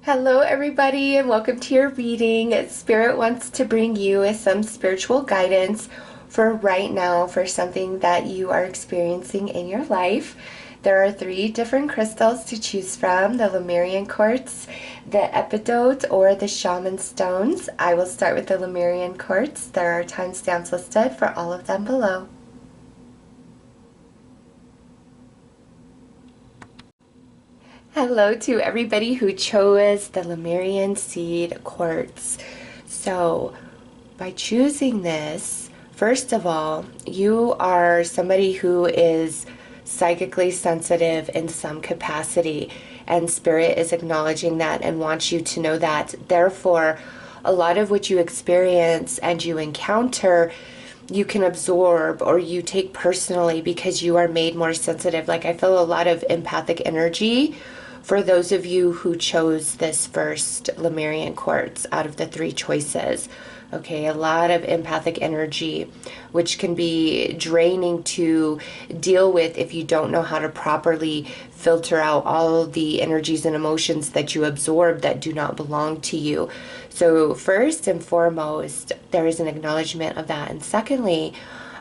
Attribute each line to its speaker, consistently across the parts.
Speaker 1: Hello, everybody, and welcome to your reading. Spirit wants to bring you some spiritual guidance for right now for something that you are experiencing in your life. There are 3 different crystals to choose from: the Lemurian Quartz, the Epidote, or the Shaman Stones. I will start with the Lemurian Quartz. There are timestamps listed for all of them below. Hello to everybody who chose the Lemurian Seed Quartz. So, by choosing this, first of all, you are somebody who is psychically sensitive in some capacity, and Spirit is acknowledging that and wants you to know that. Therefore, a lot of what you experience and you encounter, you can absorb or you take personally because you are made more sensitive. Like, I feel a lot of empathic energy for those of you who chose this first Lemurian Quartz out of the 3 choices. Okay, a lot of empathic energy, which can be draining to deal with if you don't know how to properly filter out all the energies and emotions that you absorb that do not belong to you. So first and foremost, there is an acknowledgement of that. And secondly,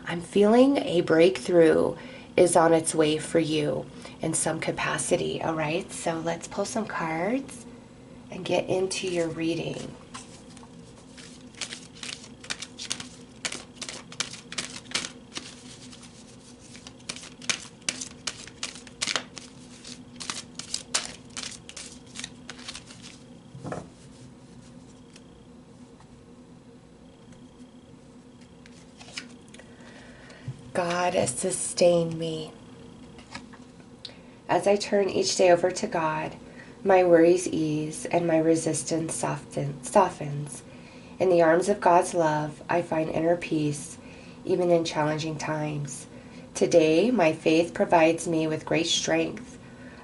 Speaker 1: I'm feeling a breakthrough is on its way for you in some capacity. All right, so let's pull some cards and get into your reading. God, sustain me. As I turn each day over to God, my worries ease and my resistance softens. In the arms of God's love, I find inner peace, even in challenging times. Today, my faith provides me with great strength.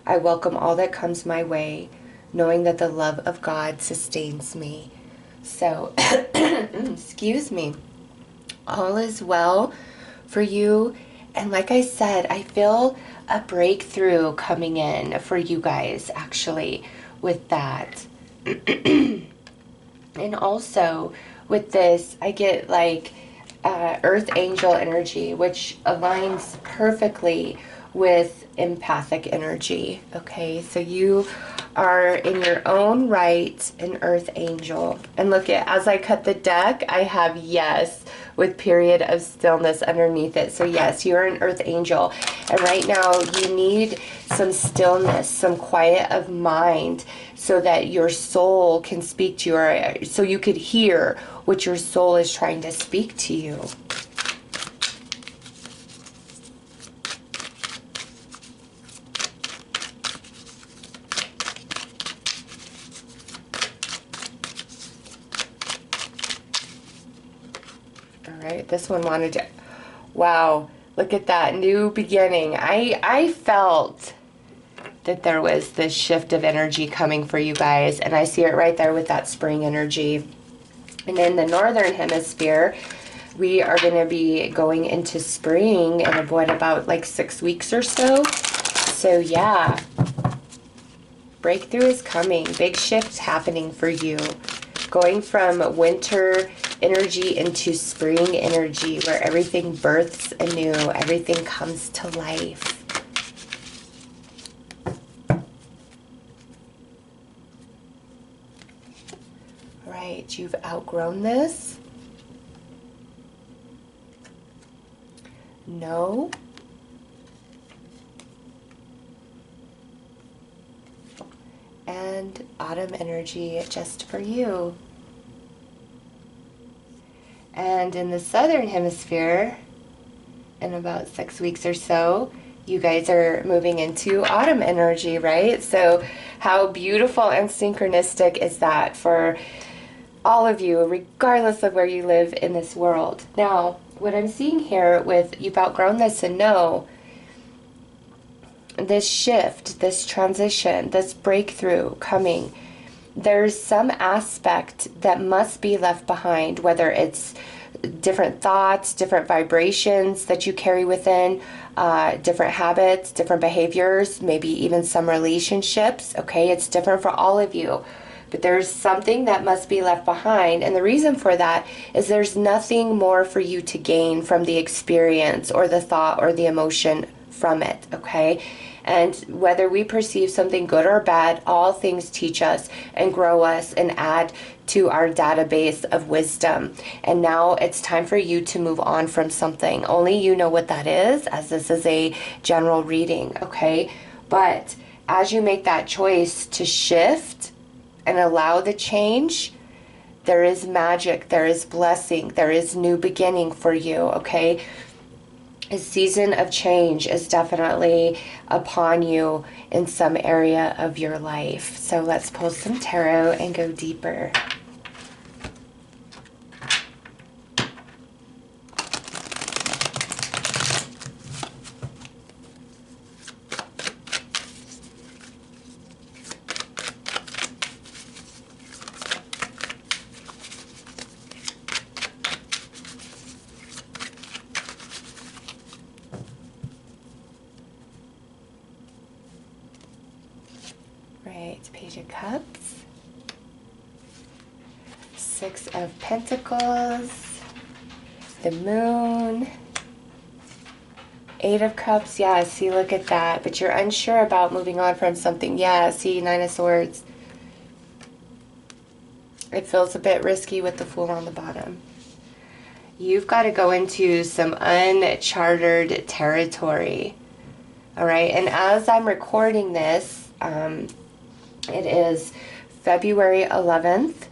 Speaker 1: I welcome all that comes my way, knowing that the love of God sustains me. So, excuse me, all is well for you. And like I said, I feel a breakthrough coming in for you guys, actually, with that. And also with this, I get like earth angel energy, which aligns perfectly with empathic energy. Okay, so you are in your own right an earth angel. And look at, as I cut the deck, I have yes with period of stillness underneath it. So yes, you're an earth angel. And right now you need some stillness, some quiet of mind, so that your soul can speak to you, so you could hear what your soul is trying to speak to you. All right, this one wanted to, wow, look at that, new beginning. I felt that there was this shift of energy coming for you guys, and I see it right there with that spring energy. And in the northern hemisphere, we are going to be going into spring in about like 6 weeks or so. So yeah, breakthrough is coming. Big shifts happening for you. Going from winter energy into spring energy, where everything births anew, everything comes to life. Right, you've outgrown this. No. And autumn energy just for you. And in the southern hemisphere, in about 6 weeks or so, you guys are moving into autumn energy, right? So how beautiful and synchronistic is that for all of you, regardless of where you live in this world. Now, what I'm seeing here with you've outgrown this, and no, this shift, this transition, this breakthrough coming, there's some aspect that must be left behind, whether it's different thoughts, different vibrations that you carry within, different habits, different behaviors, maybe even some relationships. Okay, it's different for all of you. But there's something that must be left behind. And the reason for that is there's nothing more for you to gain from the experience or the thought or the emotion from it. Okay. And whether we perceive something good or bad, all things teach us and grow us and add to our database of wisdom. And now it's time for you to move on from something. Only you know what that is, as this is a general reading, okay? But as you make that choice to shift and allow the change, there is magic, there is blessing, there is new beginning for you, okay? A season of change is definitely upon you in some area of your life. So let's pull some tarot and go deeper. Right, Page of Cups, Six of Pentacles, the Moon, Eight of Cups. Yeah, see, look at that. But you're unsure about moving on from something. Yeah, see, Nine of Swords. It feels a bit risky with the Fool on the bottom. You've got to go into some uncharted territory. All right, and as I'm recording this, it is February 11th,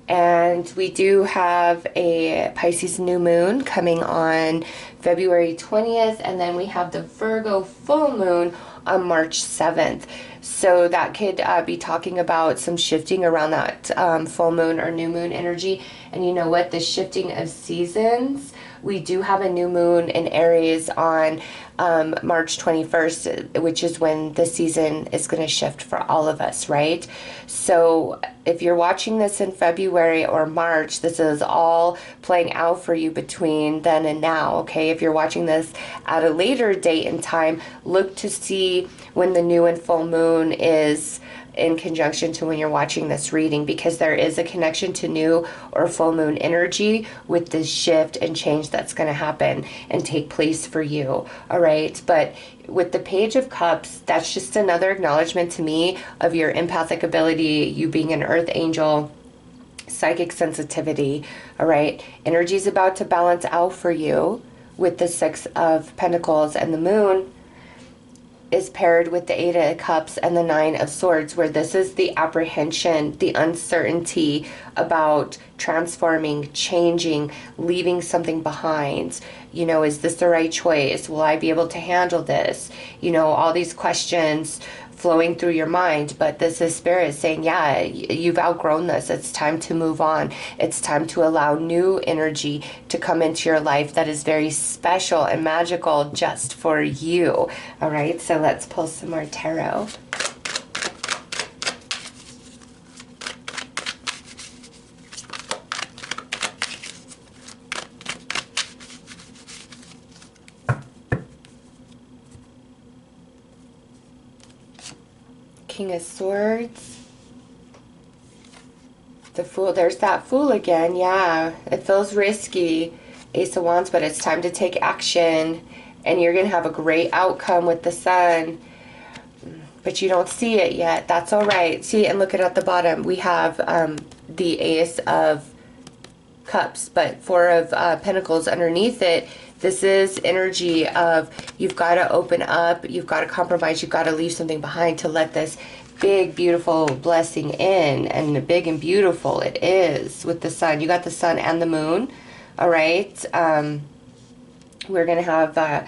Speaker 1: and we do have a Pisces new moon coming on February 20th, and then we have the Virgo full moon on March 7th. So that could be talking about some shifting around that full moon or new moon energy. And you know what? The shifting of seasons, we do have a new moon in Aries on March 21st, which is when the season is going to shift for all of us, right? So if you're watching this in February or March, this is all playing out for you between then and now, okay? If you're watching this at a later date and time, look to see when the new and full moon is in conjunction to when you're watching this reading, because there is a connection to new or full moon energy with this shift and change that's going to happen and take place for you. All right, but with the Page of Cups, that's just another acknowledgement to me of your empathic ability, you being an earth angel, psychic sensitivity. All right, energy is about to balance out for you with the Six of Pentacles, and the moon is paired with the Eight of Cups and the Nine of Swords, where this is the apprehension, the uncertainty about transforming, changing, leaving something behind. You know, is this the right choice? Will I be able to handle this? You know, all these questions flowing through your mind, but this is Spirit saying, yeah, you've outgrown this. It's time to move on. It's time to allow new energy to come into your life that is very special and magical just for you. All right, so let's pull some more tarot. King of Swords, the Fool. There's that Fool again. Yeah, it feels risky. Ace of Wands, but it's time to take action, and you're gonna have a great outcome with the Sun, but you don't see it yet. That's all right. See, and look at the bottom, we have the Ace of Cups, but Four of Pentacles underneath it. This is energy of you've got to open up, you've got to compromise, you've got to leave something behind to let this big, beautiful blessing in. And big and beautiful it is with the Sun. You got the Sun and the Moon. All right. We're going to have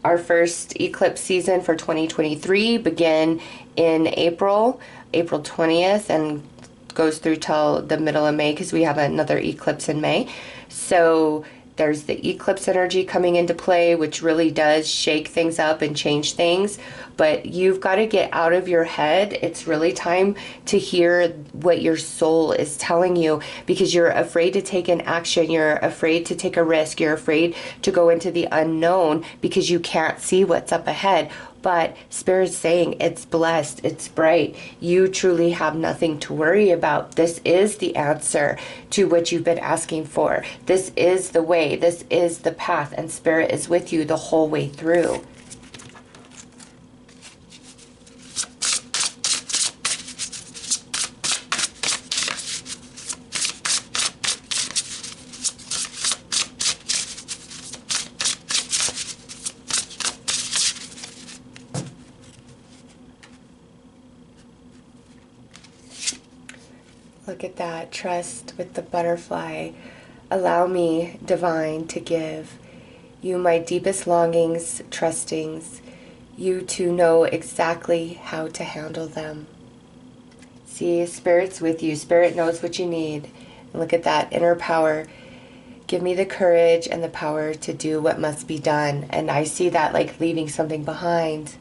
Speaker 1: our first eclipse season for 2023 begin in April 20th, and goes through till the middle of May, because we have another eclipse in May. So There's the eclipse energy coming into play, which really does shake things up and change things. But you've got to get out of your head. It's really time to hear what your soul is telling you, because you're afraid to take an action. You're afraid to take a risk. You're afraid to go into the unknown because you can't see what's up ahead. But Spirit's saying it's blessed, it's bright. You truly have nothing to worry about. This is the answer to what you've been asking for. This is the way, this is the path, and Spirit is with you the whole way through. Look at that, trust with the butterfly. Allow me, divine, to give you my deepest longings, trustings, you to know exactly how to handle them. See, Spirit's with you. Spirit knows what you need. And look at that inner power. Give me the courage and the power to do what must be done. And I see that like leaving something behind.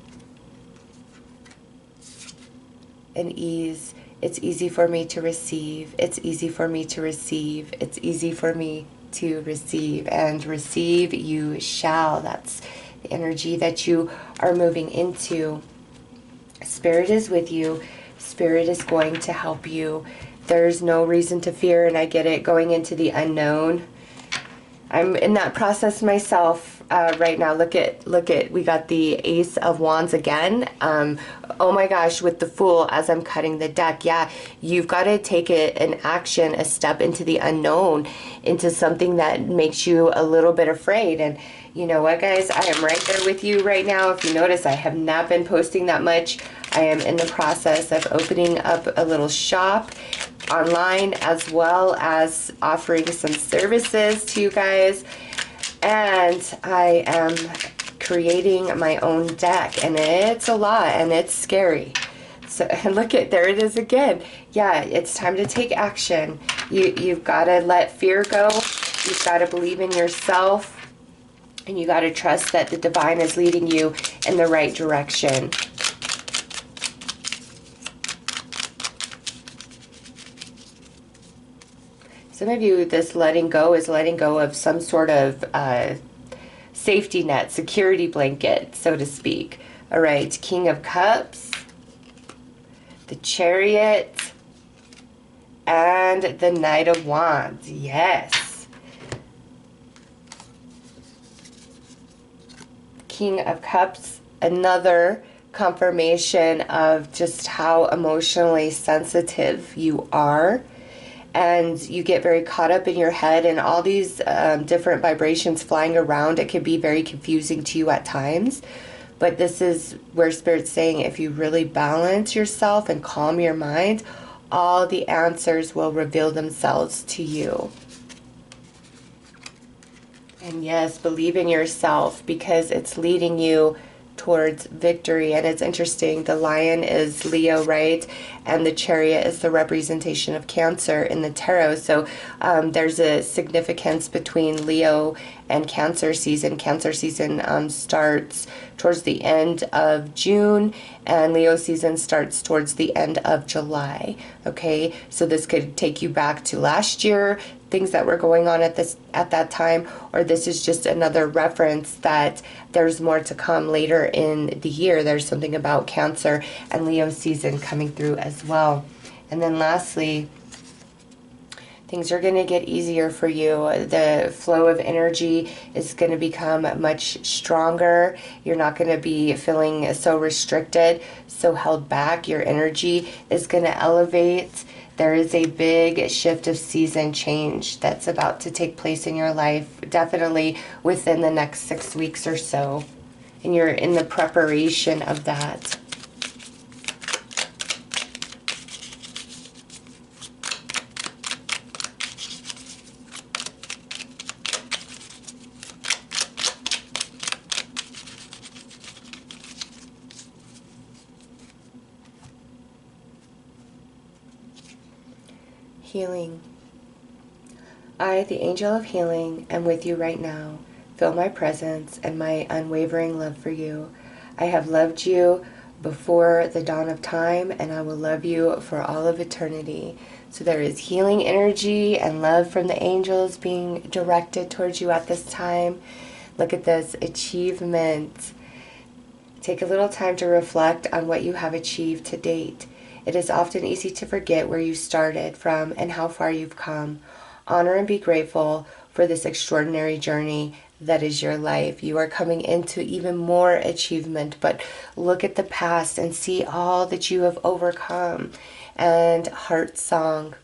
Speaker 1: And ease. It's easy for me to receive. It's easy for me to receive. It's easy for me to receive. And receive you shall. That's the energy that you are moving into. Spirit is with you. Spirit is going to help you. There's no reason to fear, and I get it, going into the unknown. I'm in that process myself right now. Look at, we got the Ace of Wands again. Oh my gosh, with the Fool as I'm cutting the deck. Yeah, you've got to take an action, a step into the unknown, into something that makes you a little bit afraid. And you know what, guys? I am right there with you right now. If you notice, I have not been posting that much. I am in the process of opening up a little shop online, as well as offering some services to you guys. And I am creating my own deck, and it's a lot, and it's scary. So, and look at, there it is again. Yeah, it's time to take action. You've got to let fear go. You've got to believe in yourself. And you got to trust that the divine is leading you in the right direction. Some of you, this letting go is letting go of some sort of safety net, security blanket, so to speak. All right, King of Cups, the Chariot, and the Knight of Wands. Yes. King of Cups, another confirmation of just how emotionally sensitive you are. And you get very caught up in your head, and all these different vibrations flying around. It can be very confusing to you at times. But this is where Spirit's saying, if you really balance yourself and calm your mind, all the answers will reveal themselves to you. And yes, believe in yourself, because it's leading you towards victory. And it's interesting, the lion is Leo, right? And the Chariot is the representation of Cancer in the tarot. So there's a significance between Leo and Cancer season. Cancer season starts towards the end of June, and Leo season starts towards the end of July. Okay, so this could take you back to last year, things that were going on at that time, or this is just another reference that there's more to come later in the year. There's something about Cancer and Leo season coming through as well. And then lastly, things are going to get easier for you. The flow of energy is going to become much stronger. You're not going to be feeling so restricted, so held back. Your energy is going to elevate. There is a big shift of season change that's about to take place in your life, definitely within the next 6 weeks or so. And you're in the preparation of that. Healing. I, the angel of healing, am with you right now. Feel my presence and my unwavering love for you. I have loved you before the dawn of time, and I will love you for all of eternity. So there is healing energy and love from the angels being directed towards you at this time. Look at this achievement. Take a little time to reflect on what you have achieved to date. It is often easy to forget where you started from and how far you've come. Honor and be grateful for this extraordinary journey that is your life. You are coming into even more achievement, but look at the past and see all that you have overcome. And heart song.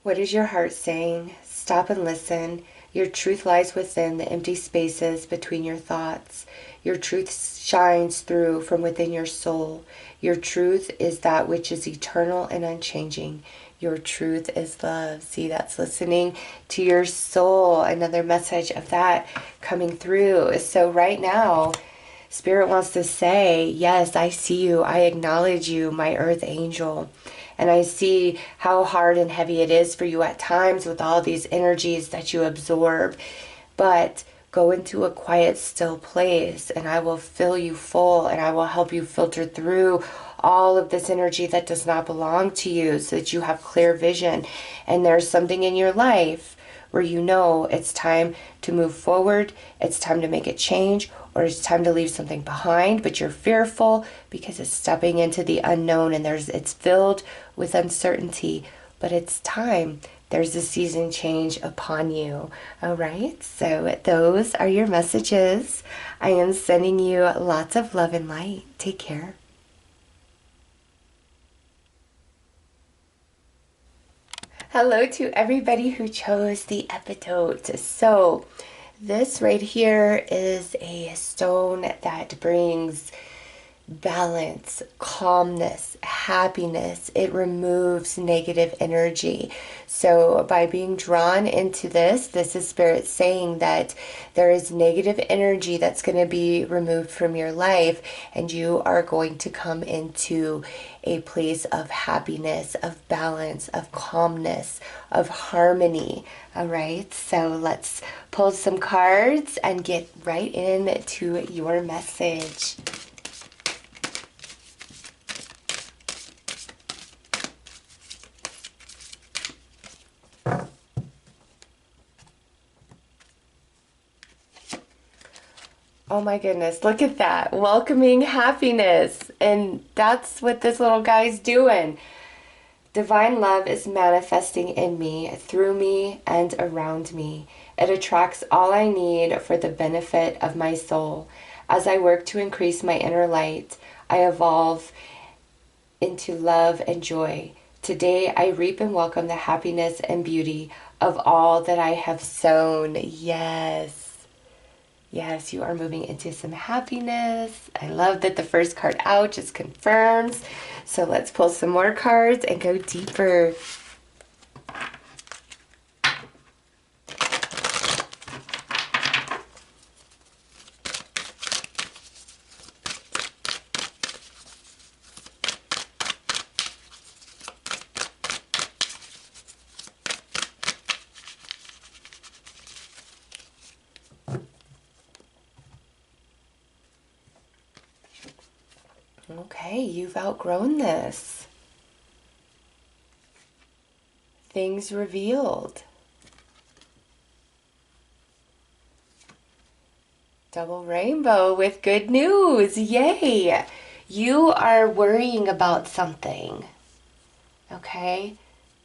Speaker 1: What is your heart saying? Stop and listen. Your truth lies within the empty spaces between your thoughts. Your truth shines through from within your soul. Your truth is that which is eternal and unchanging. Your truth is love. See, that's listening to your soul. Another message of that coming through. So right now, Spirit wants to say, yes, I see you. I acknowledge you, my earth angel. And I see how hard and heavy it is for you at times with all these energies that you absorb. But go into a quiet, still place, and I will fill you full, and I will help you filter through all of this energy that does not belong to you so that you have clear vision. And there's something in your life where you know it's time to move forward, it's time to make a change, or it's time to leave something behind, but you're fearful because it's stepping into the unknown and it's filled with uncertainty, but it's time. There's a season change upon you. All right, so those are your messages. I am sending you lots of love and light. Take care. Hello to everybody who chose the Epidote. So this right here is a stone that brings balance, calmness, happiness. It removes negative energy. So by being drawn into this is Spirit saying that there is negative energy that's going to be removed from your life, and you are going to come into a place of happiness, of balance, of calmness, of harmony. All right, so let's pull some cards and get right into your message. Oh my goodness, look at that. Welcoming happiness. And that's what this little guy's doing. Divine love is manifesting in me, through me, and around me. It attracts all I need for the benefit of my soul. As I work to increase my inner light, I evolve into love and joy. Today, I reap and welcome the happiness and beauty of all that I have sown. Yes. Yes, you are moving into some happiness. I love that the first card out just confirms. So let's pull some more cards and go deeper. Okay, you've outgrown this. Things revealed. Double rainbow with good news. Yay! You are worrying about something. Okay?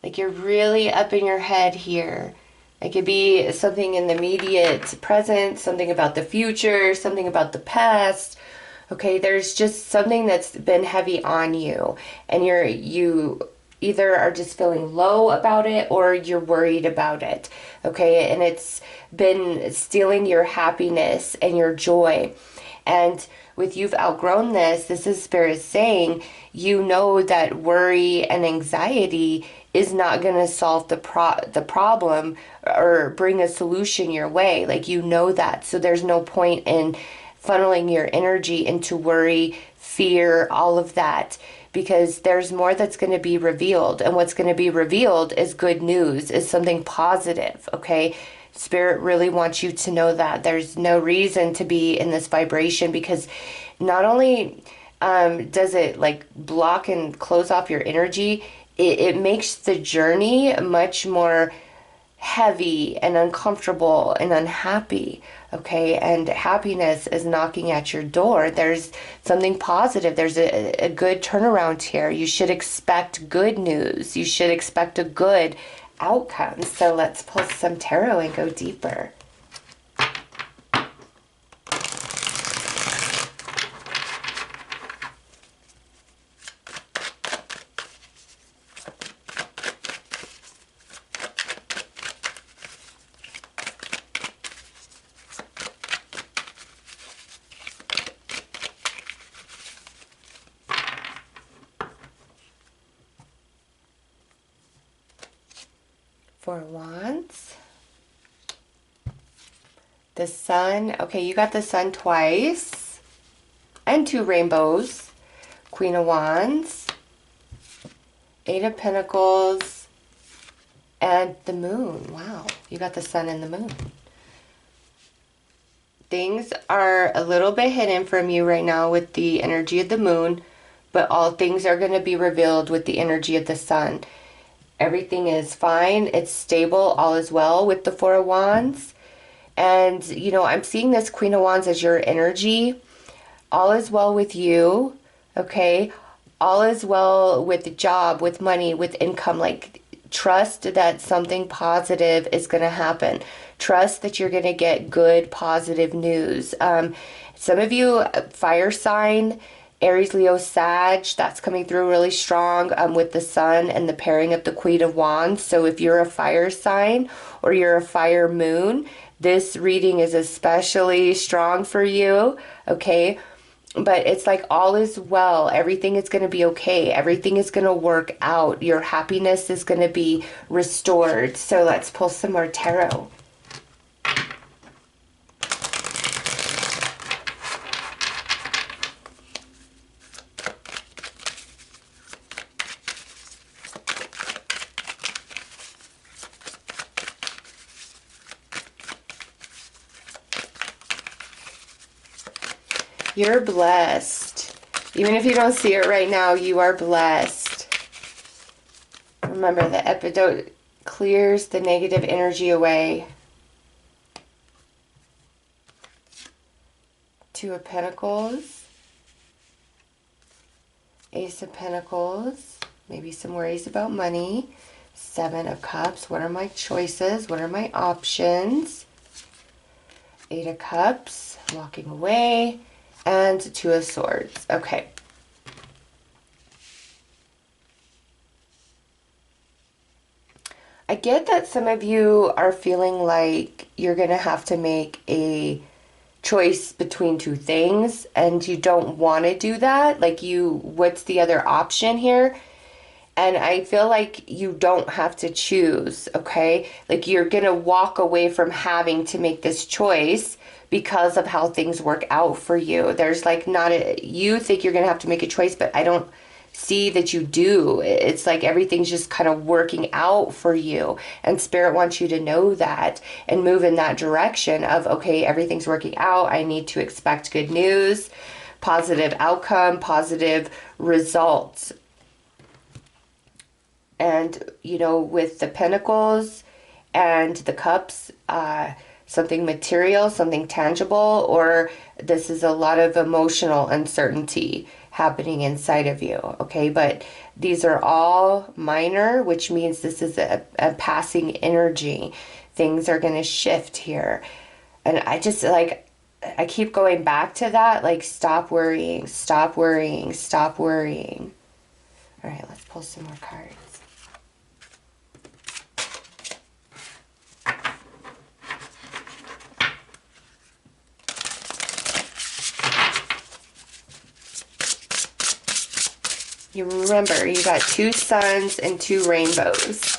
Speaker 1: Like you're really up in your head here. It could be something in the immediate present, something about the future, something about the past. Okay, there's just something that's been heavy on you, and you either are just feeling low about it or you're worried about it. Okay, and it's been stealing your happiness and your joy. And with you've outgrown this is Spirit saying, you know that worry and anxiety is not going to solve the problem or bring a solution your way. Like, you know that. So there's no point in funneling your energy into worry, fear, all of that, because there's more that's going to be revealed. And what's going to be revealed is good news, is something positive, okay? Spirit really wants you to know that there's no reason to be in this vibration, because not only does it like block and close off your energy, it makes the journey much more heavy and uncomfortable and unhappy, okay? And happiness is knocking at your door. There's something positive. There's a good turnaround here. You should expect good news. You should expect a good outcome. So let's pull some tarot and go deeper. Four of Wands. The Sun. Okay, you got the Sun twice. And two rainbows. Queen of Wands. Eight of Pentacles. And the Moon. Wow, you got the Sun and the Moon. Things are a little bit hidden from you right now with the energy of the Moon, but all things are going to be revealed with the energy of the Sun. Everything is fine. It's stable. All is well with the Four of Wands. And, you know, I'm seeing this Queen of Wands as your energy. All is well with you. Okay. All is well with the job, with money, with income. Like, trust that something positive is going to happen. Trust that you're going to get good, positive news. Some of you, fire sign, Aries, Leo, Sag, that's coming through really strong with the Sun and the pairing of the Queen of Wands. So if you're a fire sign or you're a fire moon, this reading is especially strong for you, okay? But it's like all is well. Everything is going to be okay. Everything is going to work out. Your happiness is going to be restored. So let's pull some more tarot. You're blessed. Even if you don't see it right now, you are blessed. Remember, the Epidote clears the negative energy away. Two of Pentacles. Ace of Pentacles. Maybe some worries about money. Seven of Cups. What are my choices? What are my options? Eight of Cups. Walking away. And Two of Swords. Okay. I get that some of you are feeling like you're going to have to make a choice between two things and you don't want to do that. Like, what's the other option here? And I feel like you don't have to choose, okay? Like, you're going to walk away from having to make this choice because of how things work out for you. There's like you think you're going to have to make a choice, but I don't see that you do. It's like everything's just kind of working out for you. And Spirit wants you to know that and move in that direction of, okay, everything's working out. I need to expect good news, positive outcome, positive results. And, you know, with the Pentacles and the Cups, something material, something tangible, or this is a lot of emotional uncertainty happening inside of you, okay? But these are all minor, which means this is a passing energy. Things are going to shift here. And I just, like, I keep going back to that, like, stop worrying, stop worrying, stop worrying. All right, let's pull some more cards. You remember, you got two suns and two rainbows.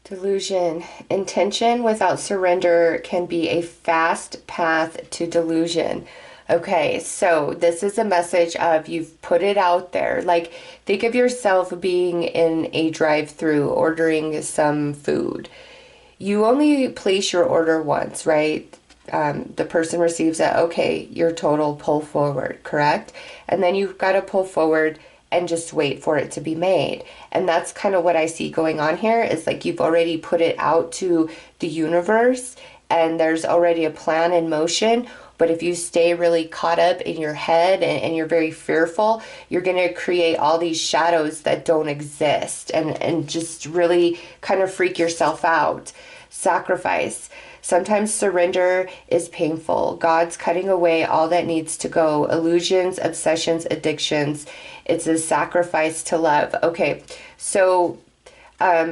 Speaker 1: Delusion. Intention without surrender can be a fast path to delusion. Okay, so this is a message of you've put it out there. Like, think of yourself being in a drive-through ordering some food. You only place your order once, right? The person receives it. Okay, your total pull forward, correct? And then you've got to pull forward and just wait for it to be made. And that's kind of what I see going on here is like you've already put it out to the universe and there's already a plan in motion. But if you stay really caught up in your head and you're very fearful, you're going to create all these shadows that don't exist and just really kind of freak yourself out. Sacrifice. Sometimes surrender is painful. God's cutting away all that needs to go. Illusions, obsessions, addictions. It's a sacrifice to love. Okay, so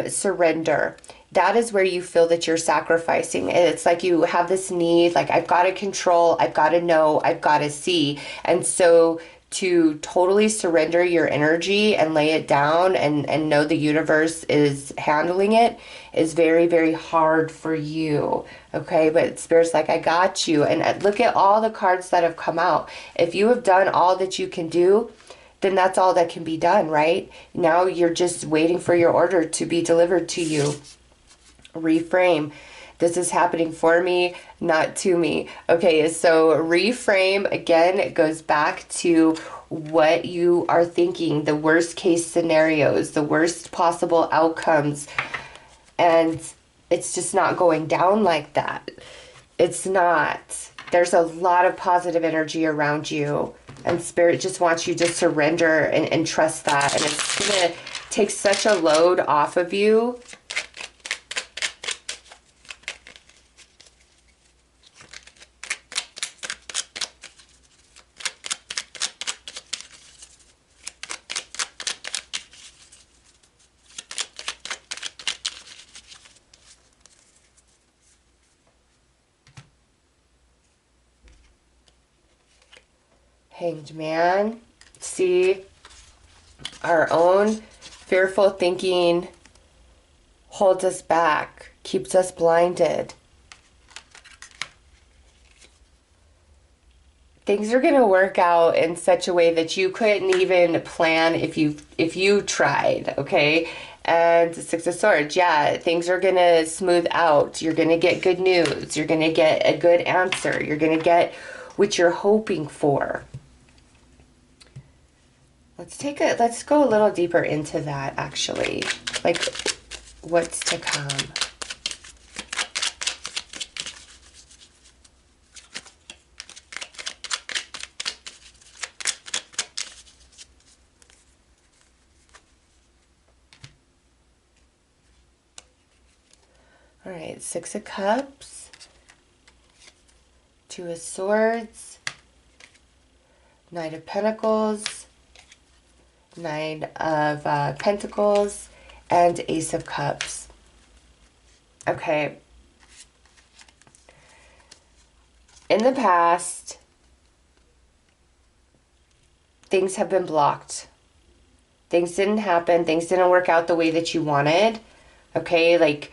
Speaker 1: surrender. That is where you feel that you're sacrificing. It's like you have this need, like I've got to control, I've got to know, I've got to see. And so to totally surrender your energy and lay it down and know the universe is handling it is very, very hard for you. Okay, but Spirit's like, I got you. And look at all the cards that have come out. If you have done all that you can do, then that's all that can be done, right? Now you're just waiting for your order to be delivered to you. Reframe. This is happening for me, not to me. Okay, so reframe, again, it goes back to what you are thinking, the worst case scenarios, the worst possible outcomes. And it's just not going down like that. It's not. There's a lot of positive energy around you. And Spirit just wants you to surrender and trust that. And it's going to take such a load off of you. Hanged Man. See, our own fearful thinking holds us back, keeps us blinded. Things are going to work out in such a way that you couldn't even plan if you tried, okay? And the Six of Swords, yeah, things are going to smooth out. You're going to get good news. You're going to get a good answer. You're going to get what you're hoping for. Let's go a little deeper into that, actually. Like, what's to come. All right, Six of Cups, Two of Swords, Knight of Pentacles, Nine of Pentacles, and Ace of Cups. Okay. In the past, things have been blocked. Things didn't happen. Things didn't work out the way that you wanted. Okay, like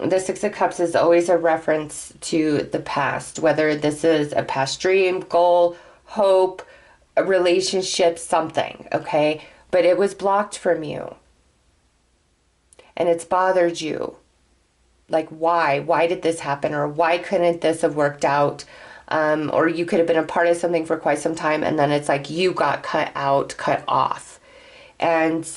Speaker 1: the Six of Cups is always a reference to the past, whether this is a past dream, goal, hope, a relationship, something, okay? But it was blocked from you. And it's bothered you. Like, why? Why did this happen? Or why couldn't this have worked out? Or you could have been a part of something for quite some time, and then it's like you got cut out, cut off. And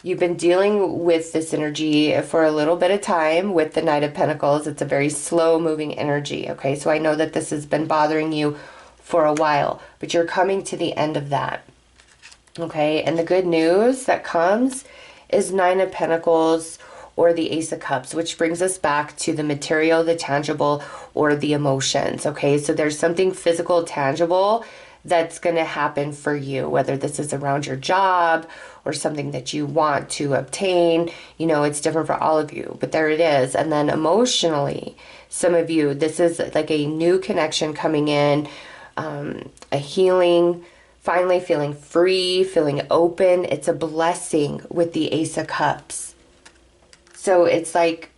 Speaker 1: you've been dealing with this energy for a little bit of time with the Knight of Pentacles. It's a very slow-moving energy, okay? So I know that this has been bothering you for a while, but you're coming to the end of that. Okay, and the good news that comes is Nine of Pentacles or the Ace of Cups, which brings us back to the material, the tangible, or the emotions. Okay, so there's something physical, tangible that's going to happen for you, whether this is around your job or something that you want to obtain. You know, it's different for all of you, but there it is. And then emotionally, some of you, this is like a new connection coming in, a healing, finally feeling free, feeling open. It's a blessing with the Ace of Cups. So it's like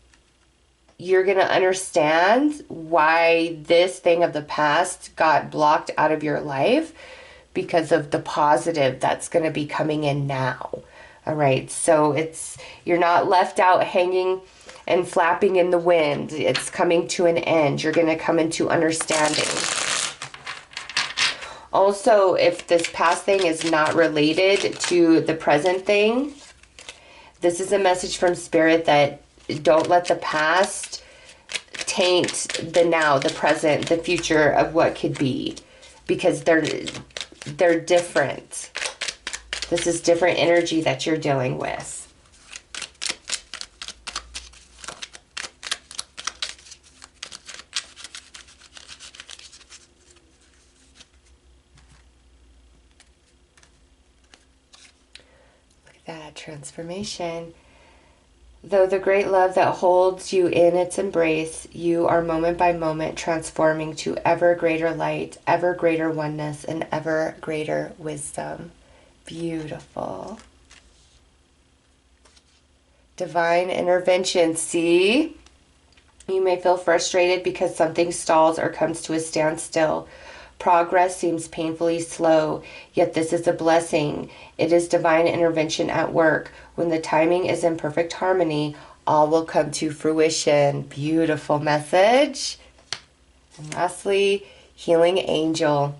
Speaker 1: you're going to understand why this thing of the past got blocked out of your life because of the positive that's going to be coming in now. All right. So you're not left out hanging and flapping in the wind. It's coming to an end. You're going to come into understanding. Also, if this past thing is not related to the present thing, this is a message from Spirit that don't let the past taint the now, the present, the future of what could be, because they're different. This is different energy that you're dealing with. Look at that transformation. Though the great love that holds you in its embrace, you are moment by moment transforming to ever greater light, ever greater oneness, and ever greater wisdom. Beautiful. Divine intervention. See? You may feel frustrated because something stalls or comes to a standstill. Progress seems painfully slow, yet this is a blessing. It is divine intervention at work. When the timing is in perfect harmony, all will come to fruition. Beautiful message. And lastly, healing angel.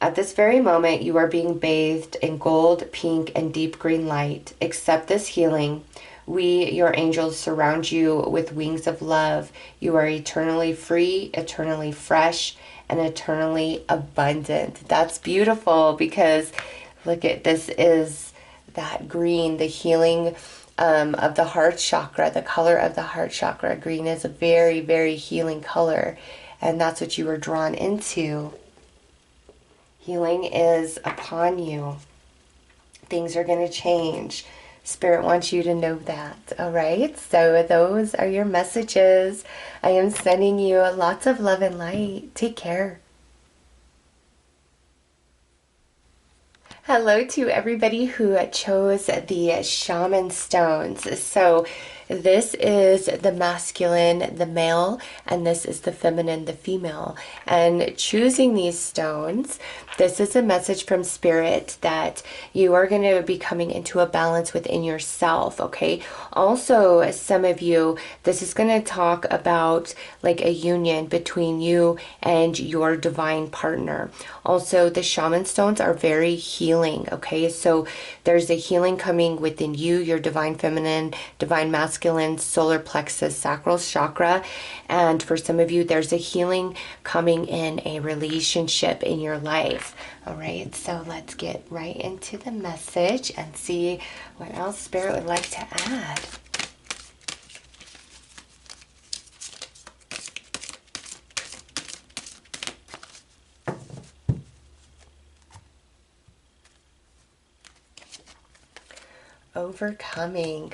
Speaker 1: At this very moment, you are being bathed in gold, pink, and deep green light. Accept this healing. We, your angels, surround you with wings of love. You are eternally free, eternally fresh, and eternally abundant. That's beautiful, because look at this is that green, the healing of the heart chakra, the color of the heart chakra. Green is a very, very healing color, and that's what you were drawn into. Healing is upon you. Things are going to change. Spirit wants you to know that. All right. So those are your messages. I am sending you lots of love and light. Take care. Hello to everybody who chose the Shaman Stones. So this is the masculine, the male, and this is the feminine, the female. And choosing these stones, this is a message from Spirit that you are going to be coming into a balance within yourself, okay? Also, some of you, this is going to talk about like a union between you and your divine partner. Also, the Shaman Stones are very healing, okay? So there's a healing coming within you, your divine feminine, divine masculine, solar plexus, sacral chakra. And for some of you, there's a healing coming in a relationship in your life. All right, so let's get right into the message and see what else Spirit would like to add. Overcoming.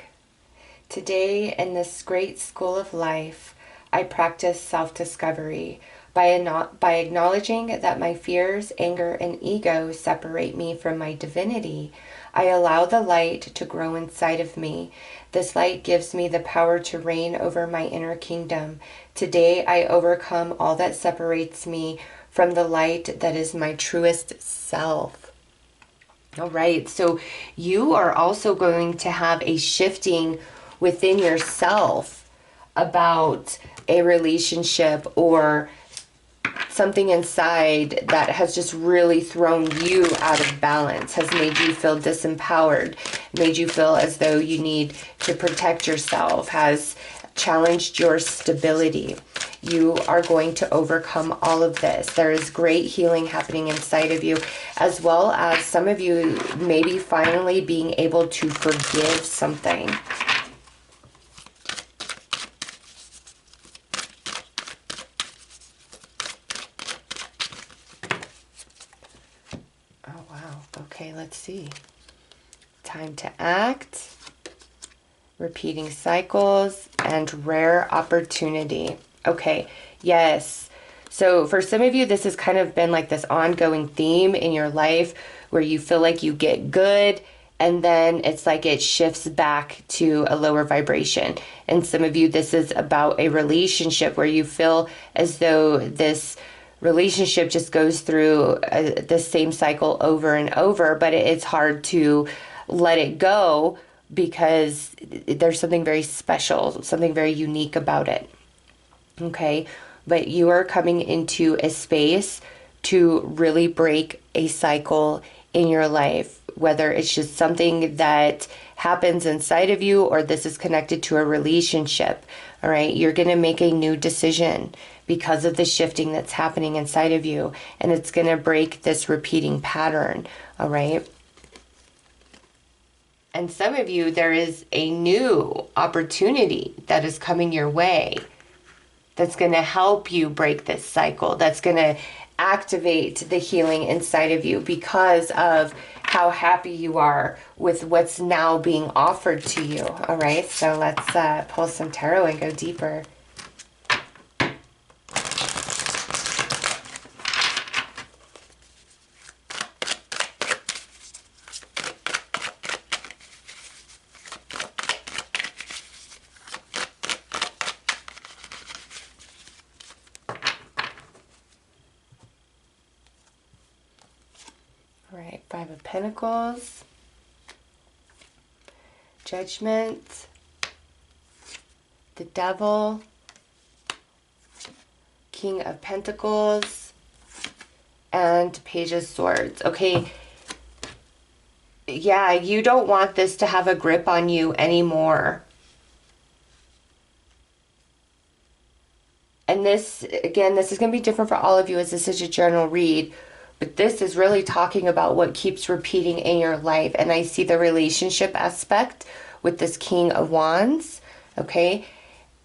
Speaker 1: Today, in this great school of life, I practice self-discovery by acknowledging that my fears, anger, and ego separate me from my divinity. I allow the light to grow inside of me. This light gives me the power to reign over my inner kingdom. Today, I overcome all that separates me from the light that is my truest self. All right, so you are also going to have a shifting within yourself about a relationship or something inside that has just really thrown you out of balance, has made you feel disempowered, made you feel as though you need to protect yourself, has challenged your stability. You are going to overcome all of this. There is great healing happening inside of you, as well as some of you maybe finally being able to forgive something. Oh, wow. Okay, let's see. Time to act. Repeating cycles and rare opportunity. Okay, yes. So for some of you, this has kind of been like this ongoing theme in your life where you feel like you get good and then it's like it shifts back to a lower vibration. And some of you, this is about a relationship where you feel as though this relationship just goes through the same cycle over and over, but it's hard to let it go because there's something very special, something very unique about it. Okay, but you are coming into a space to really break a cycle in your life, whether it's just something that happens inside of you or this is connected to a relationship. All right, you're going to make a new decision because of the shifting that's happening inside of you, and it's going to break this repeating pattern. All right. And some of you, there is a new opportunity that is coming your way that's going to help you break this cycle, that's going to activate the healing inside of you because of how happy you are with what's now being offered to you. All right, so let's pull some tarot and go deeper. All right, Five of Pentacles, Judgment, the Devil, King of Pentacles, and Page of Swords. Okay, yeah, you don't want this to have a grip on you anymore. And this, again, this is going to be different for all of you as this is a general read. But this is really talking about what keeps repeating in your life. And I see the relationship aspect with this King of Wands, okay?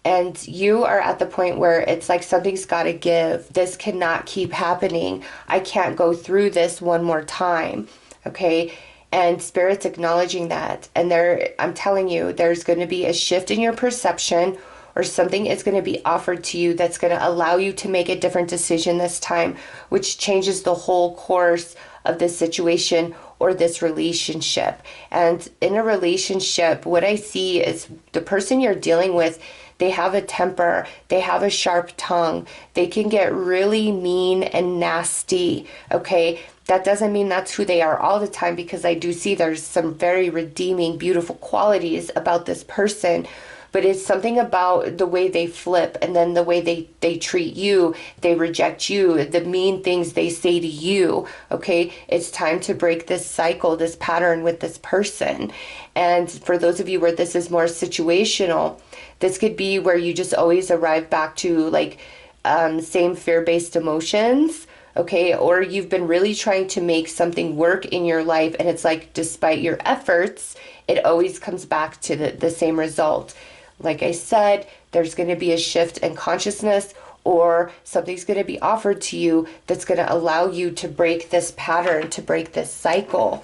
Speaker 1: And you are at the point where it's like something's got to give. This cannot keep happening. I can't go through this one more time, okay? And Spirit's acknowledging that. And I'm telling you, there's going to be a shift in your perception, or something is going to be offered to you that's going to allow you to make a different decision this time, which changes the whole course of this situation or this relationship. And in a relationship, what I see is the person you're dealing with, they have a temper, they have a sharp tongue, they can get really mean and nasty, okay? That doesn't mean that's who they are all the time, because I do see there's some very redeeming, beautiful qualities about this person. But it's something about the way they flip, and then the way they treat you, they reject you, the mean things they say to you, okay? It's time to break this cycle, this pattern with this person. And for those of you where this is more situational, this could be where you just always arrive back to like same fear-based emotions, okay? Or you've been really trying to make something work in your life, and it's like despite your efforts, it always comes back to the same result. Like I said, there's going to be a shift in consciousness, or something's going to be offered to you that's going to allow you to break this pattern, to break this cycle.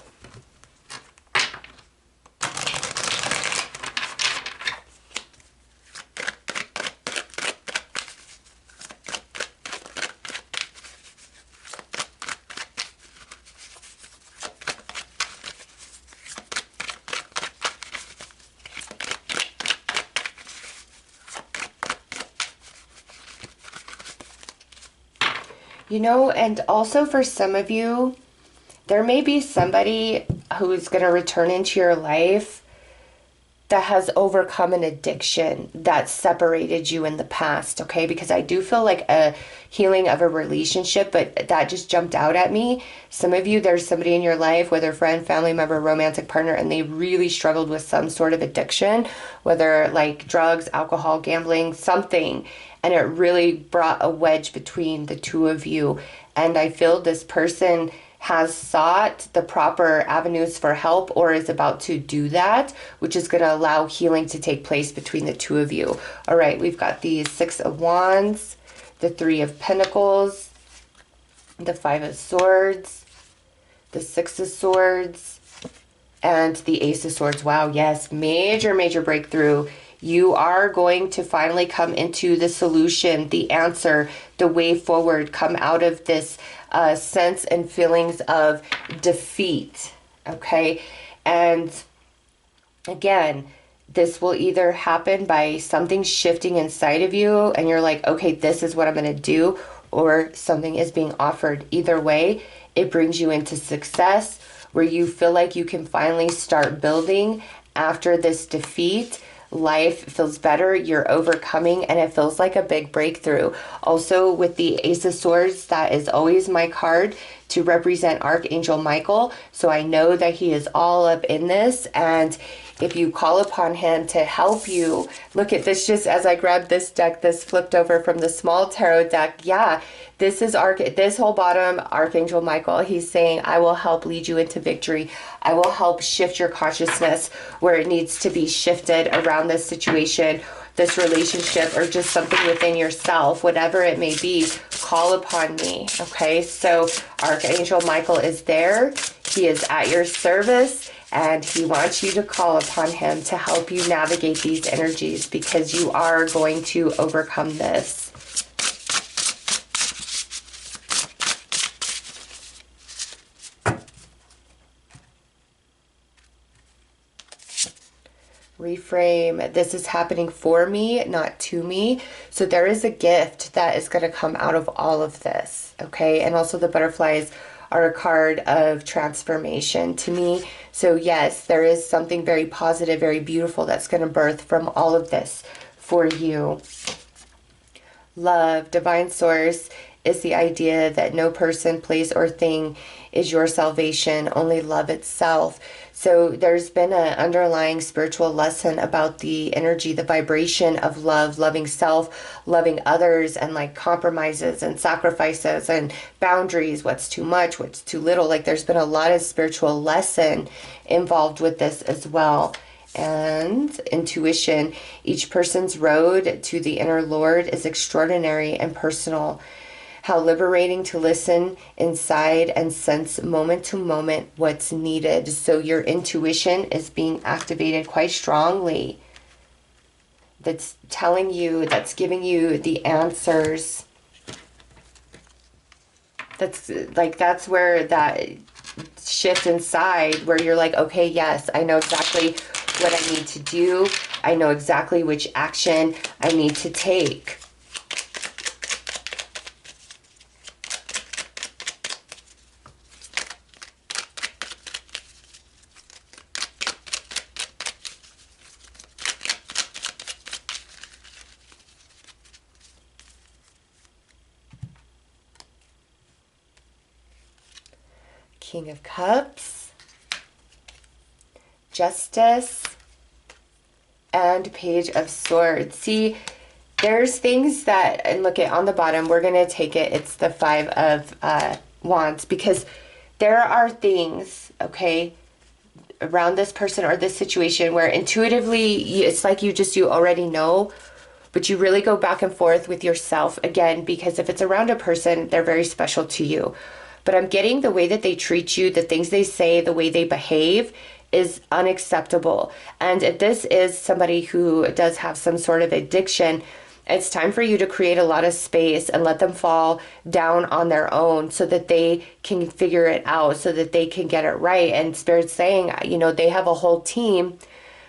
Speaker 1: You know, and also for some of you, there may be somebody who's going to return into your life that has overcome an addiction that separated you in the past, okay? Because I do feel like a healing of a relationship, but that just jumped out at me. Some of you, there's somebody in your life, whether friend, family member, romantic partner, and they really struggled with some sort of addiction, whether like drugs, alcohol, gambling, something. And it really brought a wedge between the two of you. And I feel this person has sought the proper avenues for help, or is about to do that, which is going to allow healing to take place between the two of you. All right, we've got the Six of Wands, the Three of Pentacles, the Five of Swords, the Six of Swords, and the Ace of Swords. Wow, yes, major, major breakthrough. You are going to finally come into the solution, the answer, the way forward, come out of this sense and feelings of defeat, okay? And again, this will either happen by something shifting inside of you and you're like, okay, this is what I'm going to do, or something is being offered. Either way, it brings you into success where you feel like you can finally start building after this defeat. Life feels better, you're overcoming, and it feels like a big breakthrough. Also, with the Ace of Swords, that is always my card to represent Archangel Michael. So I know that he is all up in this, and if you call upon him to help you, look at this, just as I grabbed this deck, this flipped over from the small tarot deck. Yeah, this is this whole bottom, Archangel Michael. He's saying, I will help lead you into victory. I will help shift your consciousness where it needs to be shifted around this situation, this relationship, or just something within yourself, whatever it may be. Call upon me. Okay, so Archangel Michael is there. He is at your service, and he wants you to call upon him to help you navigate these energies, because you are going to overcome this. Reframe, this is happening for me, not to me. So there is a gift that is going to come out of all of this, okay? And also the butterflies are a card of transformation to me. So yes, there is something very positive, very beautiful that's going to birth from all of this for you. Love, divine source, is the idea that no person, place, or thing is your salvation, only love itself. So there's been an underlying spiritual lesson about the energy, the vibration of love, loving self, loving others, and like compromises and sacrifices and boundaries, what's too much, what's too little. Like there's been a lot of spiritual lesson involved with this as well. And intuition, each person's road to the inner Lord is extraordinary and personal. How liberating to listen inside and sense moment to moment what's needed. So your intuition is being activated quite strongly. That's telling you, that's giving you the answers. That's where that shift inside, where you're like, okay, yes, I know exactly what I need to do. I know exactly which action I need to take. King of Cups, Justice, and Page of Swords. See, there's things that, and look at on the bottom, we're going to take it, it's the Five of Wands, because there are things, okay, around this person or this situation where intuitively, it's like you already know, but you really go back and forth with yourself again, because if it's around a person, they're very special to you. But I'm getting the way that they treat you, the things they say, the way they behave is unacceptable. And if this is somebody who does have some sort of addiction, it's time for you to create a lot of space and let them fall down on their own so that they can figure it out, so that they can get it right. And Spirit's saying, you know, they have a whole team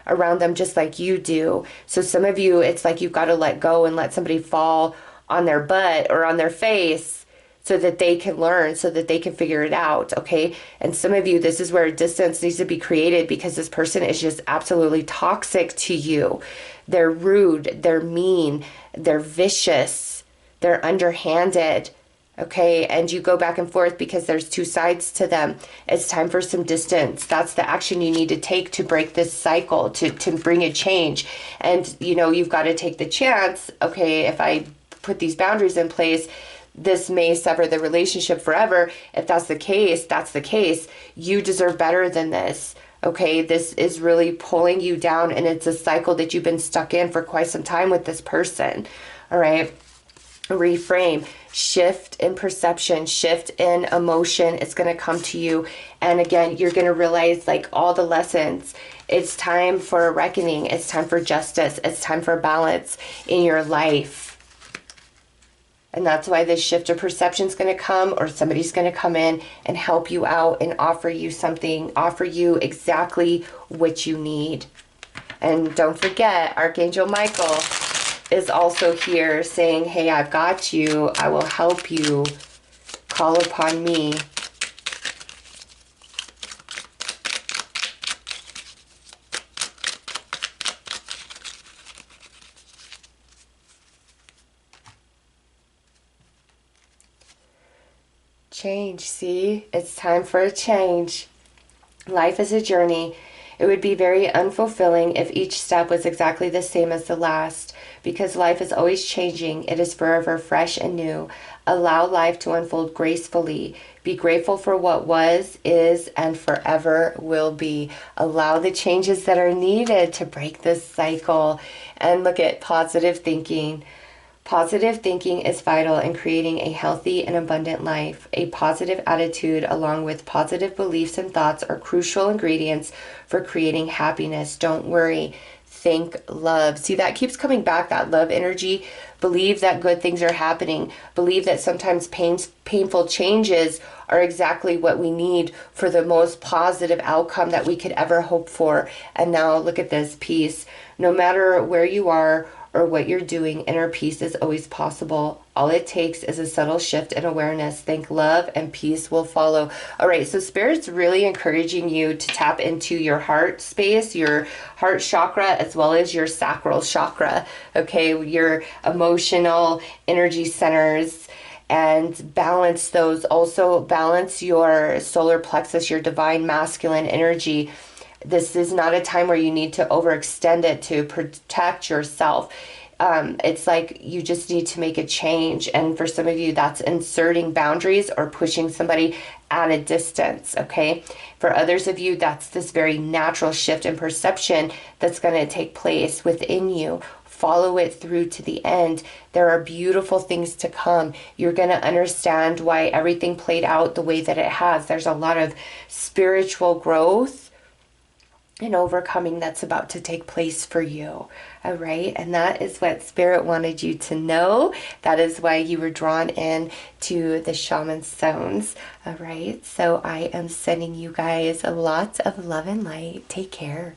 Speaker 1: around them just like you do. So some of you, it's like you've got to let go and let somebody fall on their butt or on their face so that they can learn, so that they can figure it out, okay? And some of you, this is where a distance needs to be created because this person is just absolutely toxic to you. They're rude, they're mean, they're vicious, they're underhanded, okay? And you go back and forth because there's two sides to them. It's time for some distance. That's the action you need to take to break this cycle, to bring a change. And, you know, you've got to take the chance, okay, if I put these boundaries in place, this may sever the relationship forever. If that's the case, that's the case. You deserve better than this. Okay, this is really pulling you down, and it's a cycle that you've been stuck in for quite some time with this person. All right, reframe, shift in perception, shift in emotion. It's going to come to you. And again, you're going to realize like all the lessons. It's time for a reckoning. It's time for justice. It's time for balance in your life. And that's why this shift of perception is going to come, or somebody's going to come in and help you out and offer you something, offer you exactly what you need. And don't forget, Archangel Michael is also here saying, hey, I've got you. I will help you. Call upon me. Change, see? It's time for a change. Life is a journey. It would be very unfulfilling if each step was exactly the same as the last. Because life is always changing, it is forever fresh and new. Allow life to unfold gracefully. Be grateful for what was, is, and forever will be. Allow the changes that are needed to break this cycle. And look at positive thinking. Positive thinking is vital in creating a healthy and abundant life. A positive attitude along with positive beliefs and thoughts are crucial ingredients for creating happiness. Don't worry. Think love. See, that keeps coming back, that love energy. Believe that good things are happening. Believe that sometimes painful changes are exactly what we need for the most positive outcome that we could ever hope for. And now look at this, peace. No matter where you are or what you're doing, inner peace is always possible. All it takes is a subtle shift in awareness. Think love and peace will follow. All right, so Spirit's really encouraging you to tap into your heart space, your heart chakra, as well as your sacral chakra, okay, your emotional energy centers, and balance those. Also balance your solar plexus, your divine masculine energy. This is not a time where you need to overextend it to protect yourself. It's like you just need to make a change. And for some of you, that's inserting boundaries or pushing somebody at a distance, okay? For others of you, that's this very natural shift in perception that's going to take place within you. Follow it through to the end. There are beautiful things to come. You're going to understand why everything played out the way that it has. There's a lot of spiritual growth and overcoming that's about to take place for you. All right. And that is what Spirit wanted you to know. That is why you were drawn in to the Shaman Stones. All right. So I am sending you guys a lot of love and light. Take care.